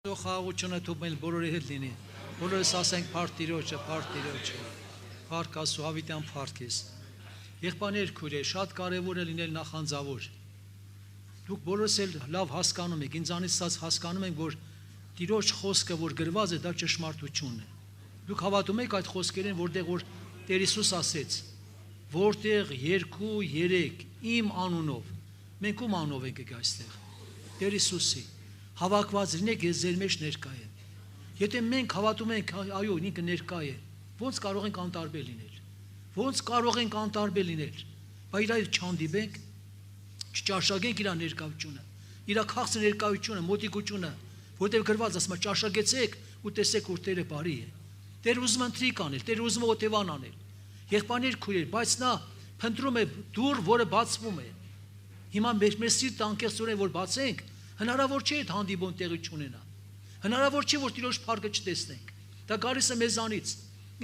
Խաղաղությունը թող մեր բոլորի հետ լինի։ Բոլորս ասենք փառք Տիրոջը, փառք Աստծո, հավիտյան փառք ես։ Եղբայրներ, քույրեր, շատ կարևոր է լինել նախանձավոր։ Դուք բոլորս էլ լավ հասկանում եք, ինձանից հասկանում ենք, որ Տիրոջ խոսքը, որ գրված է, դա ճշմարտությունն է։ Դուք հավատում եք այդ խոսքերին, որտեղ որ Տեր Հիսուս ասեց, որտեղ 2-3 իմ անունով, մենք ում անունով ենք եկել այստեղ։ Տեր Հիսուսի հավաքված լինեք, ես ձեր մեջ ներկա եմ։ Եթե մենք հավատում ենք, այո, ինքը ներկա է, ո՞նց կարող ենք անտարբեր լինել։ Ո՞նց կարող ենք անտարբեր լինել։ Բայց իր չհանդիպենք, չճաշակենք իր ներկայությունը, իր քաղցր ներկայությունը, մոտիկությունը, որտեղ գրված ասում է ճաշակեցեք ու տեսեք, որ Տերը բարի է։ Տեր ուզում է ընթրիք անել, Տեր ուզում է օթևան անել։ Եղբայրներ, քույրեր, բայց նա փնտրում է դուռ, որը բացվում է։ Հիմա մեր սիրտը անկեղծորեն որ բացենք, հնարավոր չէ այդ հանդիպում տեղի չունենա։ Հնարավոր չէ որ Տիրոջ փառքը չտեսնենք։ Դա գալիս է մեզանից։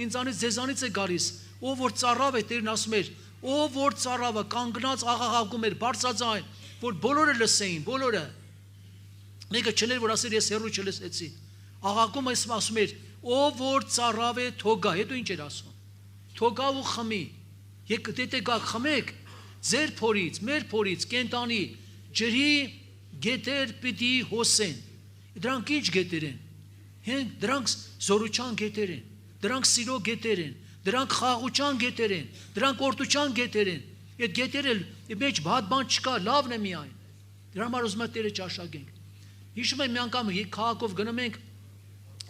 Ինձանից ձեզանից է գալիս։ Ով որ ծառավ է, Տերն ասում էր, ով որ ծառավը կանգնած աղաղակում էր բարձրաձայն, որ բոլորը լսեին, բոլորը։ Մեկը չներ որ ասեր ես հեռու չլսեցի։ Աղաղակում ասում էր, ով որ ծառավ է, թողա, հետո ինչ էր ասում։ Թողա ու խմի։ Եթե գաք խմեք, ձեր փորից, մեր փորից կենտանի ջրի գետեր պիտի հոսեն։ Դրանք ինչ գետեր են։ Հեն դրանք զորության գետեր են, դրանք սիրո գետեր են, դրանք խաղաղության գետեր են, դրանք օրդության գետեր են։ Այդ գետերը մեջ բադ բան չկա, լավն է միայն։ Դրա համար ուզում եմ Տերը ճաշակենք։ Հիշում եմ մի անգամ քաղաքով գնում ենք,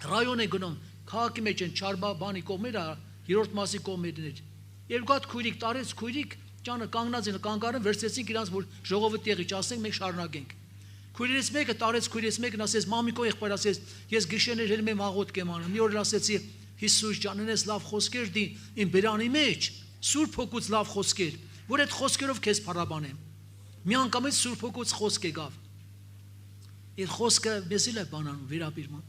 ռայոն է գնում, քաղաքի մեջ են Չարբա բանի կողմերը, երրորդ մասի կողմերներ։ Երկու հատ քույրիկ տարեց, քույրիկ ճանը կանգնած են, կանգարեն, վերցեցինք իրանց որ ժողովրդի տեղի չասենք, մենք շարունակենք։ Քույրերից մեկը տարեց, քույրերից մեկն ասեց, մամիկո եղբայր ասեց, ես գիշերներ հելում եմ աղոթք եմ անում։ Մի օր ասեցի, Հիսուս ջան, այնես լավ խոսքեր դի իմ բերանի մեջ, Սուրբ Հոգուց լավ խոսքեր, որ այդ խոսքերով քեզ փառաբանեմ։ Մի անգամից Սուրբ Հոգուց խոսք եկավ։ Այդ խոսքը մեզ էլ է բանանում վերաբերում։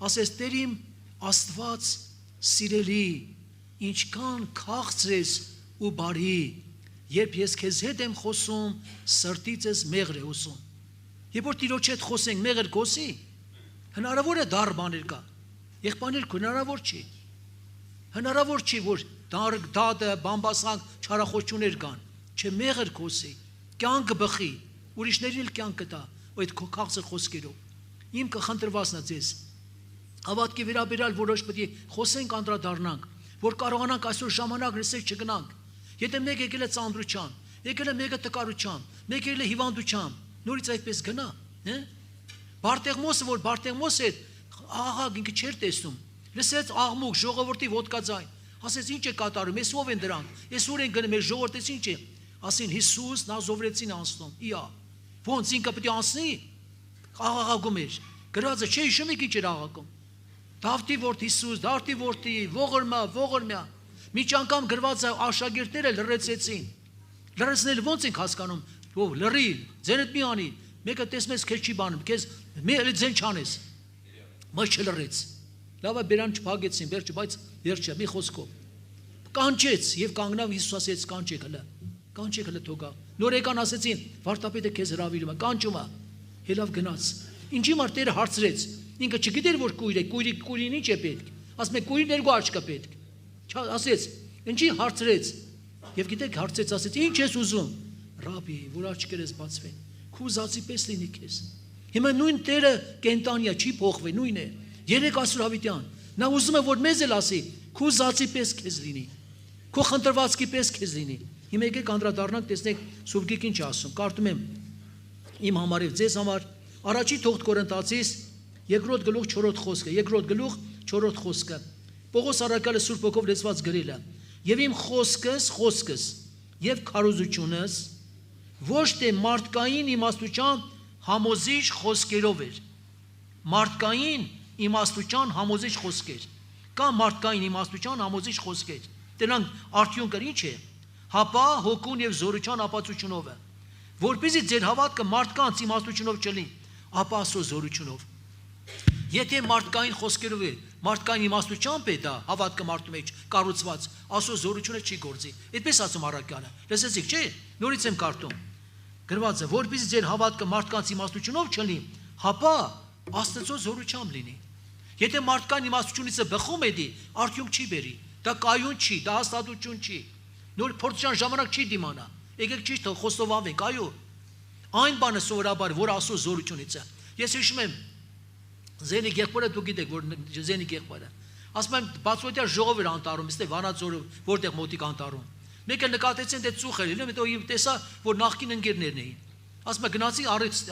Ասեց, Տեր իմ Աստված սիրելի, ինչքան քաղցր ես ու բարի, երբ ես քեզ հետ եմ խոսում, սրտից ես մեղր է ուսում։ Երբ որ Տիրոջ հետ խոսենք, մեղր գոսի, հնարավոր է դառ բաներ կա։ Եղբայրներ, հնարավոր չի։ Հնարավոր չի, որ դադը, բամբասանք, չարախոսություններ կան։ Չէ, մեղր գոսի, կյանքը բխի, ուրիշներին էլ կյանքը տա, այդ քաղցր խոսքերով։ Իմ կխնդրվածն է ձեզ։ Հավատքի վերաբերյալ որոշ պետք է խոսենք, անդրադառնանք, որ կարողանանք այսօր ժամանակ լսել չգնանք։ Եթե մեկ եկել է ծանրության, եկել է մեկը տկարության, մեկ եկել է հիվանդության, նորից այդպես գնա, հա։ Բարտեղմոսը, որ Բարտեղմոս էր, աղաղակ ինքը չէր տեսնում։ Լսեց աղմուկ, ժողովրդի ոտկաձայն։ Ասեց ինչ է կատարում, ես ով են դրանք։ Ես ուր են գնում, մեր ժողովրդից ինչ է։ Ասին Հիսուս Նազովրեցին անցնում։ Իա։ Ոնց ինքը պետք է անցնի։ Աղաղակում էր։ Գրածը չէ, հիշում եք ինչ էր աղաղակում։ Դավթի որդի Հիսուս, Դավթի որդի, ողորմա։ Միջ անգամ գրված է աշակերտները լրացեցին։ Լրացնել ոնց ենք հասկանում։ Ով լրի, ձենդ մի անի, մեկը տեսնում ես քեզ չի բանում, քեզ մի էլ ձեն չանես։ Բայց չլրեց։ Լավ է բերան չփագեցին, վերջը, բայց վերջը մի խոսքով։ Կանչեց եւ կանգնավ Հիսուս ասեց կանչեք հələ թողա։ Նոր եկան ասեցին, վարդապետը քեզ հրավիրում է, կանչում է։ Հելավ գնաց։ Ինչի մար Տերը հարցրեց։ Ինքը չգիտեր որ կույր է, կույրին ինչ է պետք։ Ասում է կույրին երկու աչք է պետք։ Ասեց, ինչի հարցրեց։ Եվ գիտեք հարցեց, ասեց, ինչ ես ուզում։ Ռաբի, որ աչքերս բացվեն, քու զացի պես լինի քեզ։ Հիմա նույն Տերը կենտանիա չի փոխվի, նույն է։ Երեք ասուր հավիտյան, նա ուզում է որ մեզ էլ ասի, քու զացի պես քեզ լինի, քու խնդրվածքի պես քեզ լինի։ Հիմա եկեք անդրադառնանք, տեսնենք Սուրբ Գիրքը ինչ ասում։ Կարդում եմ իմ համար եւ ձեզ համար Առաջի թողտ Կորինթացիս 2-րդ գլուխ 4-րդ խոսքը, 2-րդ գլուխ 4-րդ խոսքը։ Պողոս առաքյալը Սուրբ Հոգով լեցված գրել է. Եվ իմ խոսքս եւ քարոզությունս ոչ թե մարդկային իմաստության համոզիչ խոսքերով էր։ Մարդկային իմաստության համոզիչ խոսքեր։ Կա մարդկային իմաստության համոզիչ խոսքեր։ Դրանք արդյունքը ինչ է։ Հապա հոգուն եւ զորության ապացությունով է։ Որպեսզի ձեր հավատքը մարդկանց իմաստությունով չլինի, ապա Աստծո զորությունով։ Եթե մարդկային խոսքերով է, մարդկային իմաստությամբ է դա հավատքը մարդու մեջ կառուցված, Աստծո զորությունը չի գործի։ Այդպես ասում առաքյալը։ Լսեցիք, չէ՞։ Նորից եմ կարդում։ Գրված է, որպեսզի ձեր հավատքը մարդկանց իմաստությունով չլինի, հապա Աստծո զորությամբ լինի։ Եթե մարդկային իմաստությունից բխում է դի, արդյունք չի բերի։ Դա կայուն չի, դա հաստատություն չի։ Նոր փորձության ժամանակ չի դիմանա։ Եկեք ճիշտ խոստովանենք, այո։ Այն բանը սովորաբար, որ Աստծո զորությունից է։ Ես հիշում եմ Զենիկ եղբայրը, դուք գիտեք, որ Զենիկ եղբայրը։ Ասում եմ բացօթյա ժողով էր անտարում, իստե Վանաձորը, որտեղ մոտիկ անտարում։ Մեկը նկատեցին դե ծուխ էր, հետո տեսա, որ նախկին ընկերներն էին։ Ասում եմ գնացի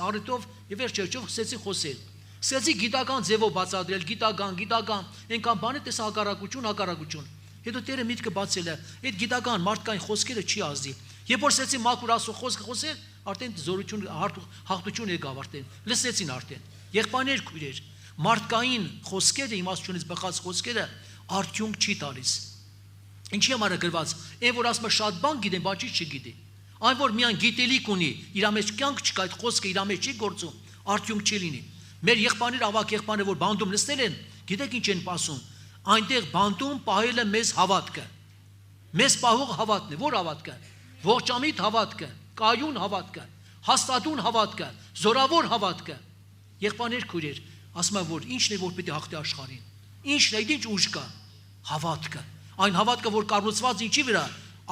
առիթով եւ վերջերջով սկսեցի խոսել։ Սկսեցի գիտական ձևով բացատրել, գիտական, այնքան բանի տեսա հակառակություն։ Հետո Տերը միտքը բացել է, այդ գիտական մարդկային խոսքերը չի ազդի։ Երբ որ սկսեցի մաքուր Աստծո խոսքը խոսել, արդեն զորություն, հաղթություն եկավ արդեն։ Լսեցին արդեն։ Եղբայրներ, քույրեր, մարդկային խոսքերը, իմաստությունից բխած խոսքերը արդյունք չի տալիս։ Ինչի համար է գրված, այն որ ասում է շատ բան գիտեն, բան չգիտի։ Այն որ միայն գիտելիք ունի, իր մեջ կյանք չկա, այդ խոսքը իր մեջ չի գործում, արդյունք չի լինի։ Մեր եղբայրները, ավակ եղբայրները, որ բանդում նստել են, գիտեք ինչ են ասում, այնտեղ բանդում պահել է մեզ հավատքը։ Մեզ պահող հավատն է, որ հավատքը։ Ողջամիտ հավատքը, կայուն հավատքը, հաստատուն հավատքը, զորավոր հավատքը։ Եղբայրներ, քույրեր, ասում եմ, որ ինչն է, որ պիտի հաղթի աշխարհին։ Ինչն է, ինչ ուժ կա։ Հավատքը։ Այն հավատքը, որ կառուցված ինչի վրա,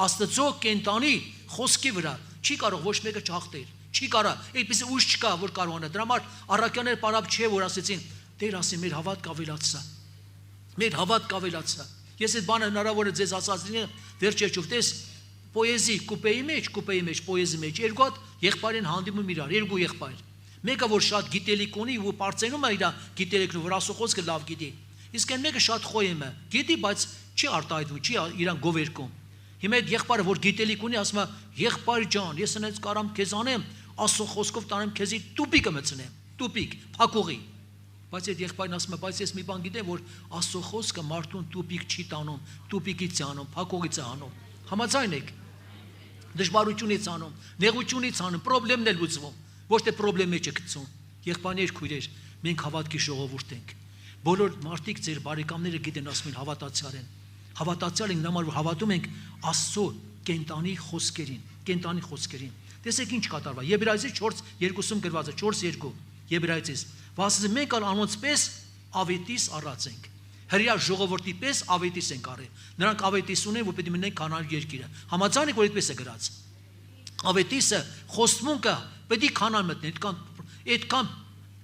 Աստծո կենտանի խոսքի վրա, չի կարող ոչ մեկը չհաղթել։ Չի կարող, այդպիսի ուժ չկա, որ կարողանա։ Դրա համար առաքյալները պարապ չէ, որ ասեցին, Տեր ասի, մեր հավատքը ավելացա։ Մեր հավատքը ավելացա։ Ես այդ բանը հնարավոր է ձեզ ասած լինի, վերջերջով տես պոեզի կուպեի մեջ պոեզի մեջ երկու հատ եղբայր են հանդիպում իրար, երկու եղբայր։ Մեկը որ շատ գիտելիք ունի ու բարձրանում է իր գիտելիքն, որ Աստծո խոսքը լավ գիտի։ Իսկ այն մեկը շատ խոյեմ է, գիտի, բայց չի արտահայտվում, չի իրան գովերքում։ Հիմա այդ եղբայրը որ գիտելիք ունի, ասում է, եղբայր ջան, ես այնց կարամ քեզ անեմ, Աստծո խոսքով տանեմ քեզի տուպիկը մցնեմ, տուպիկ, փակուղի։ Բայց այդ եղբայրն ասում է, բայց ես մի բան գիտեմ, որ Աստծո խոսքը մարդուն տուպիկ չի տանում, տուպիկից է անում, փակուղից է անում։ Համաձայն եք։ Դժվարությունից անում, նեղությունից անում, խնդիրն է լուծվում, ոչ թե խնդրի մեջ է գցում։ Եղբայրներ, քույրեր, մենք հավատքի ժողովուրդ ենք։ Բոլոր մարդիկ ձեր բարեկամները գիտեն, ասում են հավատացյալ են։ Հավատացյալ ենք նման որ հավատում ենք Աստծո կենտանի խոսքերին։ Տեսեք ինչ կատարվա։ Եբրայեցիս 4:2-ում գրված է 4:2 Եբրայեցիս։ Վասն մենք անոնց պես ավետիս առած ենք։ Հրյա ժողովրդի պես ավետիս են կարել։ Նրանք ավետիս ունեն, որ պետք է մնան կանալ երկիրը։ Համաձայն եք, որ այդպես է գրած։ Ավետիսը խոստմունքը պետք է կանալ մտնել, այդքան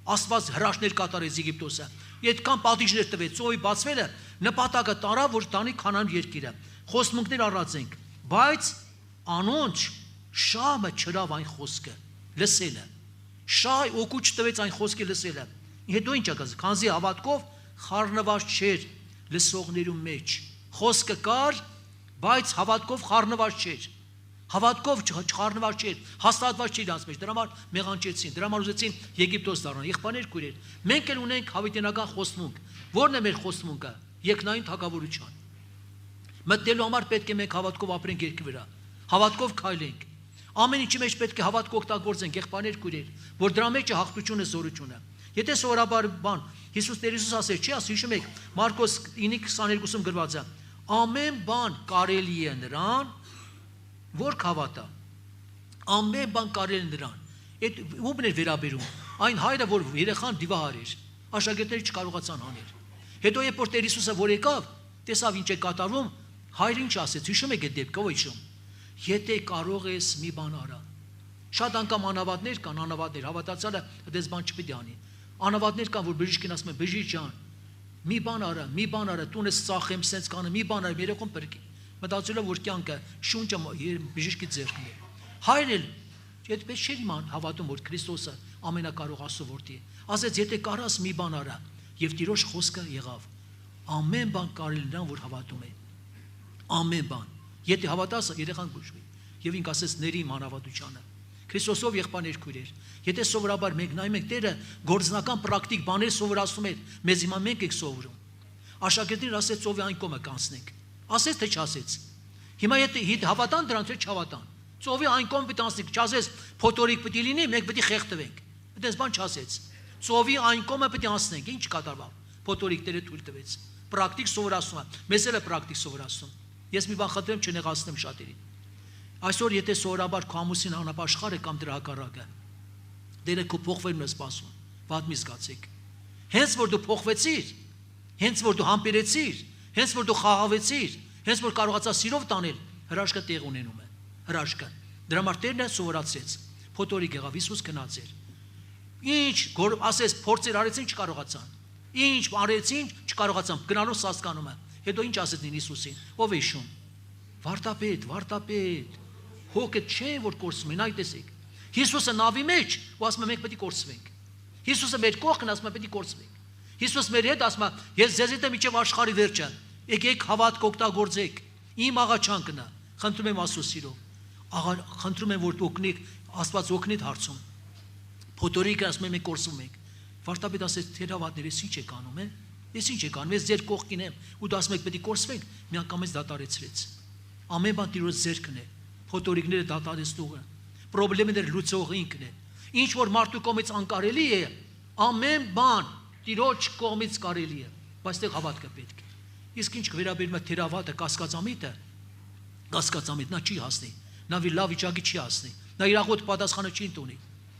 Աստված հրաշքներ կատարեց Եգիպտոսը։ Այդքան պատիժներ տվեց, ծովի բացվելը նպատակը տարա, որ տանի կանալ երկիրը։ Խոստմունքներ առած ենք, բայց անոնց շահը չրավ այն խոսքը, լսելը։ Շահ օգուտ չտվեց այն խոսքը լսելը։ Հետո ինչ ակազ, քանզի հավատքով խառնված չէր լսողներու մեջ։ Խոսքը կար, բայց հավատքով խառնված չէր։ Հավատքով չխառնված չէր, հաստատված չէր իրաց մեջ։ Դրա համար մեղանչեցին, դրա համար ուզեցին Եգիպտոս դառնալ։ Եղբայրներ, քույրեր, մենք էլ ունենք հավիտենական խոստմունք։ Ո՞րն է մեր խոստմունքը։ Երկնային թագավորության։ Մտնելու համար պետք է մենք հավատքով ապրենք երկրի վրա։ Հավատքով քայլենք։ Ամեն ինչի մեջ պետք է հավատք օգտագործենք, եղբայրներ, քույրեր, որ դրա մեջ է հաղթությունը, զորությունը։ Եթե սովորաբար բան Հիսուս Տեր Հիսուս ասել չի, հիշում եք Մարկոս 9:22-ում գրված է. ամեն բան կարելի է նրան, որ հավատա։ Ամեն բան կարելի է նրան։ Այդ ո՞ւմն է վերաբերում։ Այն հայրը, որ երեխան դիվահար էր, աշակերտները չկարողացան անել։ Հետո երբ որ Տեր Հիսուսը որ եկավ, տեսավ ինչ է կատարվում, հայրը ինչ ասեց, հիշում եք այդ դեպքը, ո՞չ հիշում։ Եթե կարող ես մի բան արա։ Շատ անգամ անավատներ կան, հավատացյալը այդպես բան չպիտի անի։ Անավատներ կան, որ բժիշկին ասում են, բժիշկ ջան, մի բան արա, տունս ծախեմ, սենց կանեմ, մի բան արա, երեխան բրկի։ Մտածելով, որ կյանքը շունչը բժիշկի ձեռքն է։ Հայրն էլ այդպես չէր հավատում, որ Քրիստոսը ամենակարող Աստծո որդի է։ Ասեց, եթե կարաս մի բան արա, եւ Տիրոջ խոսքը եղավ։ Ամեն բան կարելի նրան, որ հավատում է։ Ամեն բան։ Եթե հավատաս, երեխան գուշվի։ Եվ ինք ասեց, ների իմ անհավատությանը։ Քրիստոսով եղբայրներ, քույրեր, եթե սովորաբար մենք նայում ենք Տերը գործնական պրակտիկ բաներ սովորացնում է, մեզ հիմա մենք ենք սովորում։ Աշակերտին ասեց ծովի այն կողմը կանցնենք։ Ասեց թե չասեց։ Հիմա եթե հավատան դրանց թե չհավատան։ Ծովի այն կողմը պիտի անցնենք, չասեց փոթորիկ պիտի լինի, մենք պիտի խեղդվենք։ Այդպես բան չասեց։ Ծովի այն կողմը պիտի անցնենք, ինչ կատարվավ։ Փոթորիկները թույլ տվեց։ Պրակտիկ սովորացում է։ Մեզ էլ է պրակտիկ սովորացում։ Ես մի բան խնդրեմ չնեղացնեմ շատերին։ Այսօր եթե սովորաբար քո ամուսին անապաշխար է կամ դրա հակառակը, դերը քո փոխվելն է սպասում, վատ մի զգացեք։ Հենց որ դու փոխվեցիր, հենց որ դու համբերեցիր, հենց որ դու խաղաղվեցիր, հենց որ կարողացա սիրով տանել, հրաշքը տեղ ունենում է, հրաշքը։ Դրա համար Տերն է սովորացրեց, փոթորիկ եղավ, Հիսուս գնաց էր։ Ինչ ասես փորձեր արեցին չկարողացան, ինչ արեցին չկարողացան, գնալով սասկանում է։ Հետո ինչ ասեցին Հիսուսին, ով է հիշում։ Վարդապետ, վարդապետ, հոգը չէ որ կորսում են, այ տեսեք։ Հիսուսը նավի մեջ ու ասում է մենք պետք է կորսվենք։ Հիսուսը մեր կողքն ասում է պետք է կորսվենք։ Հիսուս մեր հետ ասում է ես ձեզ հետ եմ մինչև աշխարհի վերջը։ Եկեք հավատք օգտագործեք։ Իմ աղաչանքն է, խնդրում եմ Աստծո սիրով։ Խնդրում եմ որ դու օգնեք, Աստված օգնի հարցում։ Փոթորիկը ասում է մենք կորսվում ենք։ Վարդապետ ասեց թերավատներ, ես ինչ եք անում, ես ինչ եք անում, ես ձեր կողքին եմ ու դու ասում եք պետք է կորսվենք, միանգամից դատարեցրեց։ Ամեն բան Տիրոջ ձեռքն է, փոթորիկները դատարեցնողը, խնդիրները լուծողը ինքն է։ Ինչ որ մարդու կողմից անկարելի է, ամեն բան Տիրոջ կողմից կարելի է, բայց դեռ հավատքը պետք է։ Իսկ ինչ վերաբերում է թերավատը, կասկածամիտը, նա չի հասնի, նա լավ վիճակի չի հասնի, նա իր աղոտ պատասխանը չի տունի։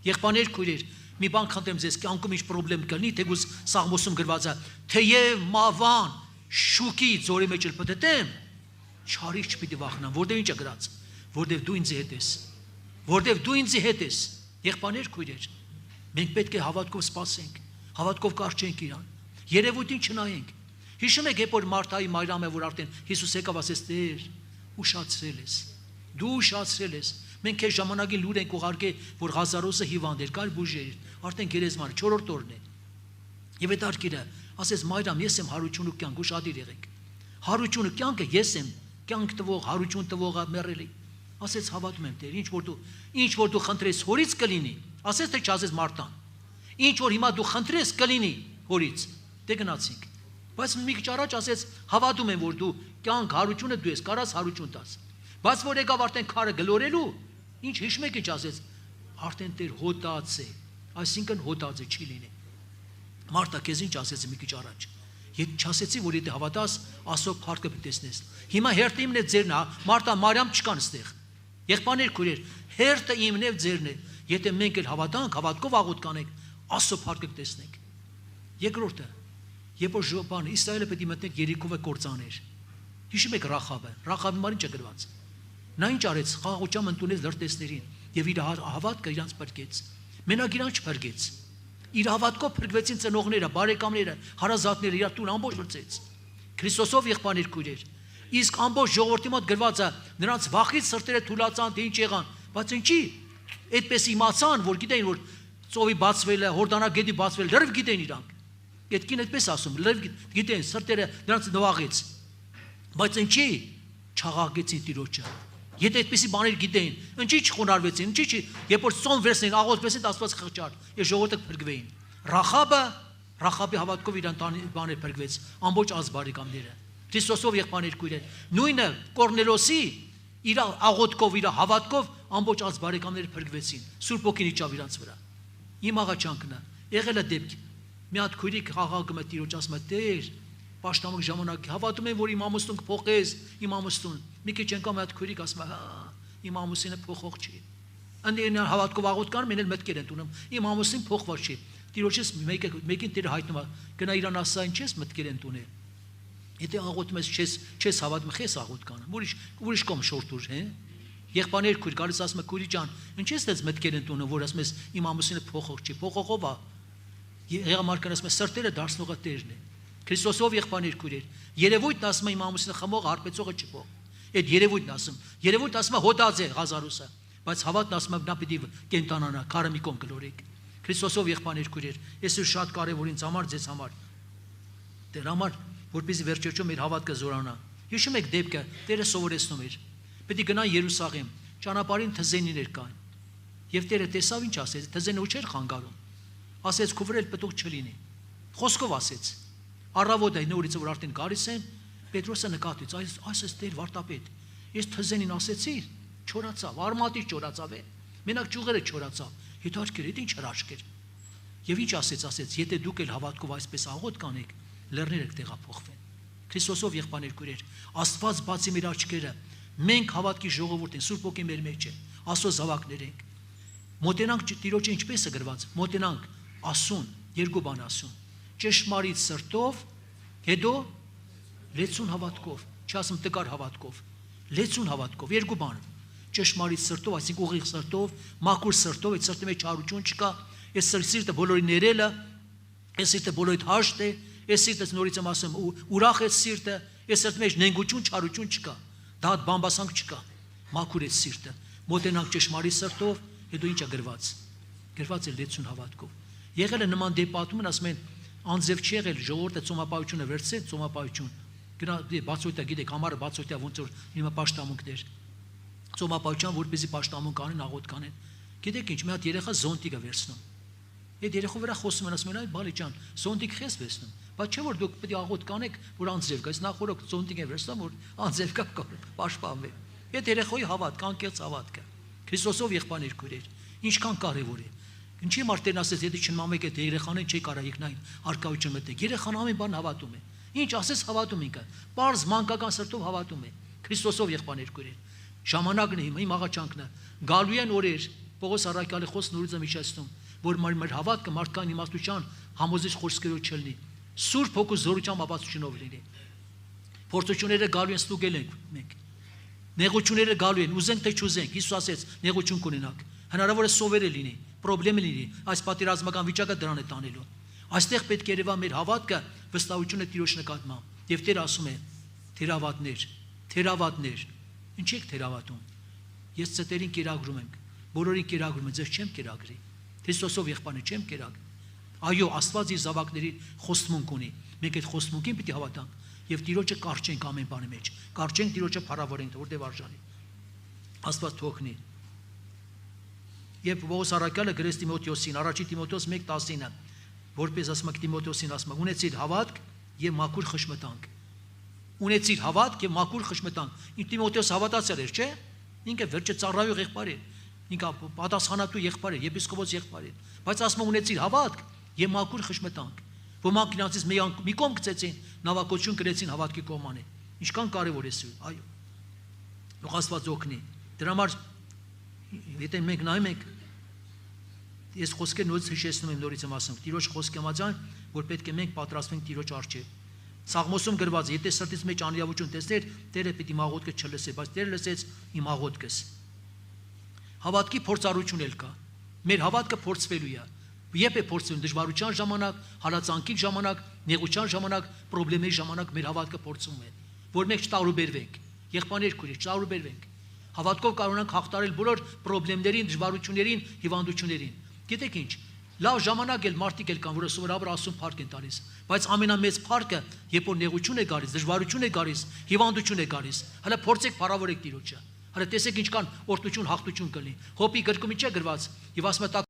Եղբայրներ, քույրեր, մի բան խնդրեմ ձեզ, կյանքում ինչ խնդրեմ կլինի, թեկուզ Սաղմոսում գրված է, թեև մավան շուկի ձորի մեջ էլ պտտեմ, չարից չպիտի վախնամ, որտեղ ինչ է գրած, որտեղ դու ինձ հետ ես, որտեղ դու ինձ հետ ես։ Եղբայրներ, քույրեր, մենք պետք է հավատքով սպասենք, հավատքով կարճենք իրան, երևույթին չնայենք։ Հիշում եք, երբ որ Մարթայի Մարիամը, որ արդեն Հիսուս եկավ, ասեց, Տեր, ուշացրել ես, դու ուշացրել ես։ Մենք այս ժամանակին լուր ենք ուղարկել, որ Ղազարոսը հիվանդ էր, կար բուժեր, արդեն գերեզմանը 4-րդ օրն է։ Եվ այդ արկիրը ասեց Մարիամ, ես եմ հարություն ու կյանք, ուշադիր եղեք։ Հարություն ու կյանքը ես եմ, կյանք տվող, հարություն տվողը մեռելի։ Ասեց հավատում եմ Տեր, ինչ որ դու խնդրես հորից կլինի, ասեց թե չասեց Մարտան։ Ինչ որ հիմա դու խնդրես կլինի հորից, դե գնացինք։ Բայց մի քիչ առաջ ասեց հավատում եմ որ դու կյանք հարությունը դու ես կարաս հարություն տաս։ Բայց որ եկավ արդեն քարը գլորելու, ինչ հիշում եք ինչ ասեց, արդեն Տեր հոտած է, այսինքն հոտած է չի լինի։ Մարտա քեզ ինչ ասեց մի քիչ առաջ։ Եթե չասեցի որ եթե հավատաս, Աստծո փառքը տեսնես։ Հիմա հերթը իմն է ձերն է, Մարտա Մարիամ չկան ստեղ։ Եղբայրներ քույրեր, հերթը իմն է ձերն է։ Եթե մենք էլ հավատանք, հավատքով աղոտ կանենք, Աստծո փառքը տեսնենք։ Երկրորդը, երբ որ Ժոբան Իսրայելը պետք է մտներ Երիքովը կործաներ։ Հիշում եք Ռախաբի մարին չէ գրված։ Նա ինչ արեց, խաղաղությամբ ընդունեց լրտեսներին եւ իր հավատքը իրանց փրկեց։ Մենակ իրան չփրկեց։ Իր հավատքով փրկվեցին ծնողները, բարեկամները, հարազատները, իր տուն ամբողջ լցեց։ Քրիստոսով եղբայրներ քույրեր։ Իսկ ամբողջ ժողովրդի մոտ գրված է, նրանց վախից սրտերը թուլացան, թե ինչ եղան, բայց ինչի։ Այդպես իմացան, որ գիտեին, որ ծովի բացվել է, Հորդանագետի բացվել, լրիվ գիտեին իրանք։ Այդ կին այդպես ասում, լրիվ գիտեն, սրտերը նրանց նվաղեց։ Բայց ինչի չաղաղեցին Տիրոջը։ Եթե այդպեսի բաներ գիտեին, ինչի չխոնարհվեցին, ինչի երբ որ ծոմ վերցնեն, աղոթեցին, Աստված խղճար, եւ ժողովուրդը փրկվեին։ Ռախաբի հավատքով իրան բաներ փրկվեց, ամբողջ ազգ բարեկամները։ Քրիստոսով եղբայրներ քույրեր, նույնը Կորնելոսի իր աղոթքով, իր հավատքով ամբողջ ազգ բարեկամները փրկվեցին։ Սուրբ ոգին իջավ իրանց վրա։ Իմ աղաչանքն է, եղել է դեպք։ Մի հատ քույրիկ խաղաղում է Տիրոջ, ասում է, Տեր, պաշտամակ ժամանակ հավատում եմ, որ իմ ամուսնուն կփոխես, իմ ամուսնուն։ Մի քիչ անկամ մի հատ քույրիկ ասում է, իմ ամուսինը փոխող չի։ Անդերն հավատքով աղոտ կան, մեն էլ մտքեր են տունում։ Իմ ամուսին փոխված չի։ Տիրոջից մեկին Տերը հայտնում է, գնա իրան ասա, ինչ ես մտքեր են տունել։ Եթե աղոթում ես, չես հավատում, խես աղոտ կան։ Ուրիշ կողմ շորտուր, հե։ Եղբայրներ քույր, գալիս ասում է, քույրի ջան, ինչ ես դες մտքեր են տունում, որ ասում ես իմ ամուսինը փոխող չի, փոխողով է։ Եղամարքան ասում է, սրտերը դարձնողը Տերն է։ Քրիստոսով եղբայրներ քույրեր, երևույթն ասում է իմ ամուսինը խմող, հարբեցողը չփոխ։ Այդ երևույթն ասում, երևույթն ասում է հոտած է Ղազարոսը, բայց հավատն ասում է նա պիտի կենտանանա, քարը մի կողմ գլորեք։ Քրիստոսով եղբայրներ քույրեր, ես շատ կարևոր ինձ համար, ձեզ համար։ Տեր համար, որպեսզի վերջերջում մեր հավատքը զորանա։ Հիշում եք դեպքը, Տերը սովորեցնում էր։ Պետք է գնա Երուսաղեմ, ճանապարհին թզենիներ կան։ Եվ Տերը տեսավ ինչ ասեց, թզենը ու չէր խանգարում։ Ասեց քուվրել պտուղ չլինի։ Խոսքով ասեց։ Առավոտ է նորից որ արդեն գալիս են, Պետրոսը նկատեց, այսպես Տեր վարտապետ, ես թզենին ասեցի, չորացավ, արմատի չորացավ է։ Մենակ ճյուղերը չորացավ։ Հետարքեր, դա ինչ հրաշք էր։ Եվ ինչ ասեց, եթե դուք էլ հավատքով այսպես աղոտ կանեք, լեռները կտեղափոխվեն։ Քրիստոսով եղբայրներ քույրեր, Աստված բացի մեր աչքերը, մենք հավատքի ժողովուրդ ենք, Սուրբ ոգին մեր մեջ է, Աստծո զավակներ ենք։ Մոտենանք Տիրոջը ինչպես է գրված, մոտենանք ասուն, երկու բան ասուն։ ճշմարիտ սրտով, հետո լեցուն հավատքով, չասեմ տկար հավատքով, լեցուն հավատքով, երկու բան, ճշմարիտ սրտով, այսինքն ուղիղ սրտով, մաքուր սրտով, այդ սրտի մեջ չարություն չկա, այս սիրտը բոլորի ներելը, այս սիրտը բոլորիդ հաշտ է, այս սիրտը նորից եմ ասում, ուրախ է սիրտը, այս սրտի մեջ նենգություն, չարություն չկա, դա բամբասանք չկա, մաքուր է սիրտը, մոտենանք ճշմարիտ սրտով, հետո ինչ է գրված է լեցուն հավատքով։ Եղել է նման դեպատում են, ասում են, անձև չի եղել ժողովուրդը ծոմապահությունը վերցրեց, ծոմապահություն, գնա բացօթյա, գիտեք, համարը բացօթյա ոնց որ հիմա պաշտամունքներ, ծոմապահության, որպեսզի պաշտամունք անեն, աղոթ կանեն։ Գիտեք ինչ, մի հատ երեխա զոնտիկ է վերցնում։ Այդ երեխու վրա խոսում են, ասում են, այ բալի ջան, զոնտիկ խես վերցնում։ Բայց չէ որ դուք պետք է աղոթ կանեք, որ անձև գա, նախորդ զոնտիկ է վերցնում, որ անձև գա պաշտպանվի։ Այդ երեխայի հավատք, անկեղծ հավատքը։ Քրիստոսով եղբայրներ քույրեր, ինչքան կարևոր է։ Ինչի մարդերն ասես, եթե չնամեք այդ երեխան չի կարա իկնային արկայություն մտնեք։ Երեխան ամեն բան հավատում է։ Ինչ ասես հավատում ինքը։ Պարզ մանկական սրտով հավատում է։ Քրիստոսով եղբայրներ քույրեր։ Ժամանակն է իմ աղաչանքն է։ Գալու են օրեր, Պողոս առաքյալի խոսքն նորից եմ հիշեցնում, որ մեր հավատքը մարդկային իմաստության համոզիչ խոսքերով չլինի։ Սուրբ Հոգու զորությամբ ապացությունով լինի։ Փորձությունները գալու են, ստուգել ենք մենք։ Նեղությունները գալու են, ուզենք թե չուզենք, Հիսուս ասեց, նեղություն կունենաք։ Հնարավոր է սովերը լինի, պրոբլեմը լինի, այս պատերազմական վիճակը դրան է տանելու։ Այստեղ պետք է երևա մեր հավատքը վստահությունը Տիրոջ նկատմամբ։ Եվ Տեր ասում է. թերավատներ, ինչ եք թերավատում։ Ես ծտերին կերակրում եմ, բոլորին կերակրում եմ, ձեզ չեմ կերակրի։ Քրիստոսով եղբայրը չեմ կերակրի։ Այո, Աստված իր զավակներին խոստմունք ունի։ Մենք այդ խոստմունքին պիտի հավատանք եւ Տիրոջը կարճենք ամեն բանի մեջ։ Կարճենք Տիրոջը փառավորենք, որտեղ արժանի։ Աստված թողնի։ Երբ Պողոս առաքյալը գրեց Տիմոթեոսին, առաջի Տիմոթեոս 1:10-ը, որպես ասում է Տիմոթեոսին ասում է, ունեցիր հավատք եւ մաքուր խշմտանք։ Ունեցիր հավատք եւ մաքուր խշմտանք։ Ինչ Տիմոթեոս հավատացել էր, չէ՞։ Ինքը վերջը ծառայող եղբայր է։ Ինքը պատասխանատու եղբայր է, եպիսկոպոս եղբայր է։ Բայց ասում է ունեցիր հավատք եւ մաքուր խշմտանք։ Ոմանք նրանցից մի կողմ գցեցին, նավակոչություն գրեցին հավատքի կողմանը։ Ինչքան կարևոր է սա, այո։ Թող Աստված օգնի։ Դրա համար եթե մենք նայում ենք, ես խոսքեր նորից հիշեցնում եմ, նորից եմ ասում, Տիրոջ խոսքի համաձայն, որ պետք է մենք պատրաստվենք Տիրոջ առջև։ Սաղմոսում գրված է, եթե սրտից մեջ անիրավություն տեսներ, Տերը պիտի իմ աղոթքը չլսի, բայց Տերը լսեց իմ աղոթքս։ Հավատքի փորձառություն էլ կա։ Մեր հավատքը փորձվելու է։ Երբ է փորձվում դժվարության ժամանակ, հալածանքի ժամանակ, նեղության ժամանակ, խնդիրների ժամանակ մեր հավատքը փորձվում է, որ մենք չտարուբերվենք։ Եղբայրներ քույրեր, չտարուբերվենք։ Հավատքով կարող ենք հաղթարել բոլոր խնդիրներին, դժվարություններին, հիվանդություններին։ Գիտեք ինչ, լավ ժամանակ էլ մարդիկ էլ կան, որը սովորաբար Աստծուն փառք են տալիս, բայց ամենամեծ փառքը, երբ որ նեղություն է գալիս, դժվարություն է գալիս, հիվանդություն է գալիս, հələ փորձեք փառավորեք Տիրոջը։ Հələ տեսեք ինչքան օրհնություն, հաղթություն կլինի։ Հոբի գրքում ինչ է գրված, եւ ասում է